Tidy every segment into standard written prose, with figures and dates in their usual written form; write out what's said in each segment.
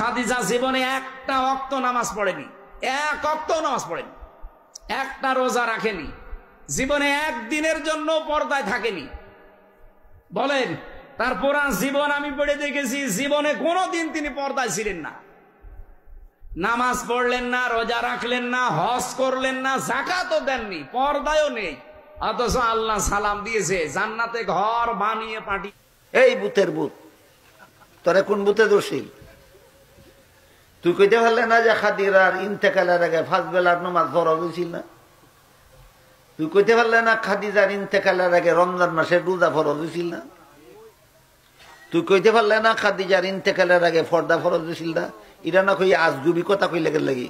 খাদিজা জীবনে একটা ওয়াক্ত নামাজ পড়েনি, এক ওয়াক্ত নামাজ পড়েনি, একটা রোজা রাখেনি, জীবনে একদিনের জন্য পর্দায় থাকেনি। বলেন, তার পুরা জীবন আমি পড়ে দেখেছি, জীবনে কোনোদিন তিনি পর্দায় ছিলেন না। নামাজ পড়লেন না, রোজা রাখলেন না, হজ করলেন না, যাকাতও দেননি, পর্দায়ও নেই, অথচ আল্লাহ সালাম দিয়েছে জান্নাতে ঘর বানিয়ে পাঠি। এই বুতের বুত, তোরা কোন বুতে দোষী? তুই কইতে পারলে না যে খাদিরার ইন্তেকালের আগে 5 বেলার নামাজ ফরজ হয়েছিল না? তুই কইতে পারলে না খাদিজার ইন্তেকালের আগে রমজান মাসের রোজা ফরজ হয়েছিল না? তুই কইতে পারলে না খাদিজার ইন্তেকালের আগে পর্দা ফরজ হয়েছিল না? এটা না কই আজগুবি কথা কইলে লাগি।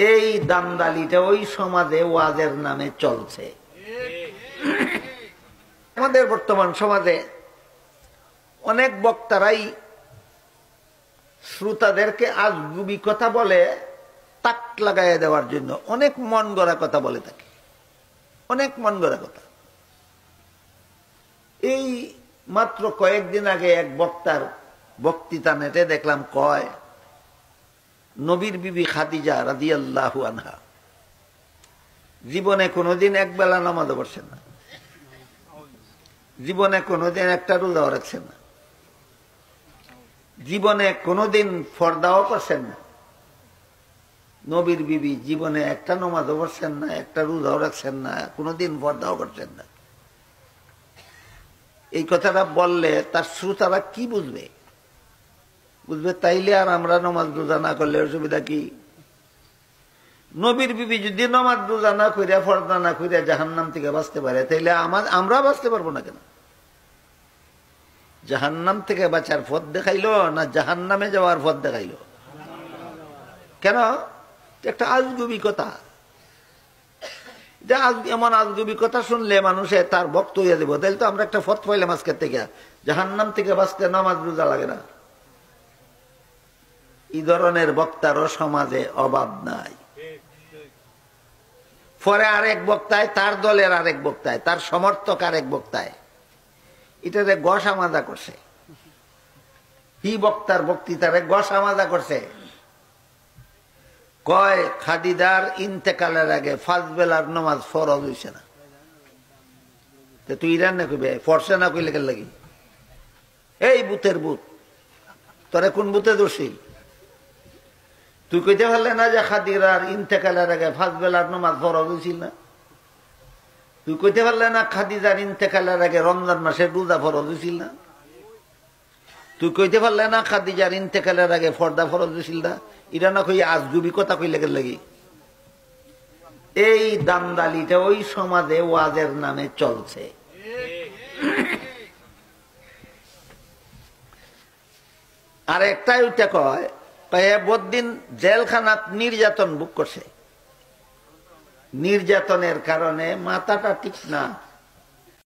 এই দামদালিটা ওই সমাজে ওয়াজের নামে চলছে। আমাদের বর্তমান সমাজে অনেক বক্তারাই শ্রোতাদেরকে আজগুবি কথা বলে তাক লাগাইয়া দেওয়ার জন্য অনেক মন গড়া কথা বলে থাকে, অনেক মন গড়া কথা। এই মাত্র কয়েকদিন আগে এক বক্তার বক্তৃতা নেটে দেখলাম, কয় নবীর বিবি খাদিজা রাদিয়াল্লাহু আনহা জীবনে কোনোদিন এক বেলা নামাজও পড়ছেন না, জীবনে কোনোদিন একটা রোজাও রাখছেন না, জীবনে কোনোদিন পর্দাও করছেন না। নবীর বিবি জীবনে একটা নামাজও পড়ছেন না, একটা রোজাও রাখছেন না, কোনোদিন পর্দাও করছেন না। এই কথাটা বললে তার শ্রোতারা কি বুঝবে? বুঝবে তাইলে আর আমরা নামাজ রোজা না করলে অসুবিধা কি? নবীর বিবি যদি নামাজ রোজা না করিয়া পর্দা না করিয়া জাহান্নাম থেকে বাঁচতে পারে, তাইলে আমরা বাঁচতে পারবো না কেন? জাহান্নাম থেকে বাঁচার পথ দেখাইলো না জাহান্নামে যাওয়ার পথ দেখাইলো? কেন? একটা আজগুবি কথা। এমন আজগুবি কথা শুনলে মানুষে তার ভক্ত হইয়া দেবো, তাইলে তো আমরা একটা পথ পাইলাম আজকের থেকে, জাহান্নাম থেকে বাঁচতে নামাজ রোজা লাগে না। এই ধরনের বক্তারও সমাজে অভাব নাই। পরে আরেক বক্তায়, তার দলের আরেক বক্তায়, তার সমর্থক আরেক বক্তায় এটারে গসা মাজা করছে। কি বক্তার বক্তৃতারে গসা মাজা করছে। কয় খাদিজার ইন্তেকালের আগে 5 বেলার নামাজ ফরজ হইছে না। তুই ইরান না কইবে ফরসে না কইলে কেন লাগি? এই বুতের বুত, তোরা কোন বুতে দোষী? তুই কইতে পারলে না যে খাদিজার ইন্তেকালের আগে 5 বেলার নামাজ ফরজ হইছিল না? তুই কইতে পারলে না খাদিজার ইন্তেকালের আগে রমজান মাসের রোজা ফরজ হইছিল না? তুই কইতে পারলে না খাদিজার ইন্তেকালের আগে পর্দা ফরজ হইছিল না? এটা না কই আজগুবি কথা কইলে কেন লাগি? এই দামদালিটা ওই সমাজে ওয়াজের নামে চলছে। আর একটাই ওইটা কয় বদিন জেলখানাত নির্যাতন ভোগ করছে, নির্যাতনের কারণে মাথাটা ঠিক না,